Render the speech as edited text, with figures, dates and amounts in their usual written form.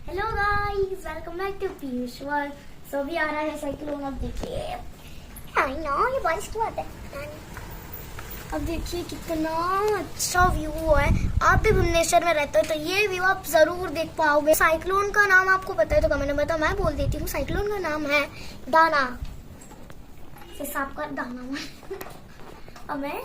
Hello guys, welcome back to Piyush world. सो भी आ रहा है साइक्लोन। अब देखिए, आई नो ये बारिश क्यों आता है। अब देखिए कितना अच्छा व्यू है। आप भी भुवनेश्वर में रहते हो तो ये व्यू आप जरूर देख पाओगे। साइक्लोन का नाम आपको पता है तो कमेंट में बताओ, मैं बोल देती हूँ। साइक्लोन का नाम है दाना, से सांप का दाना। अब मैं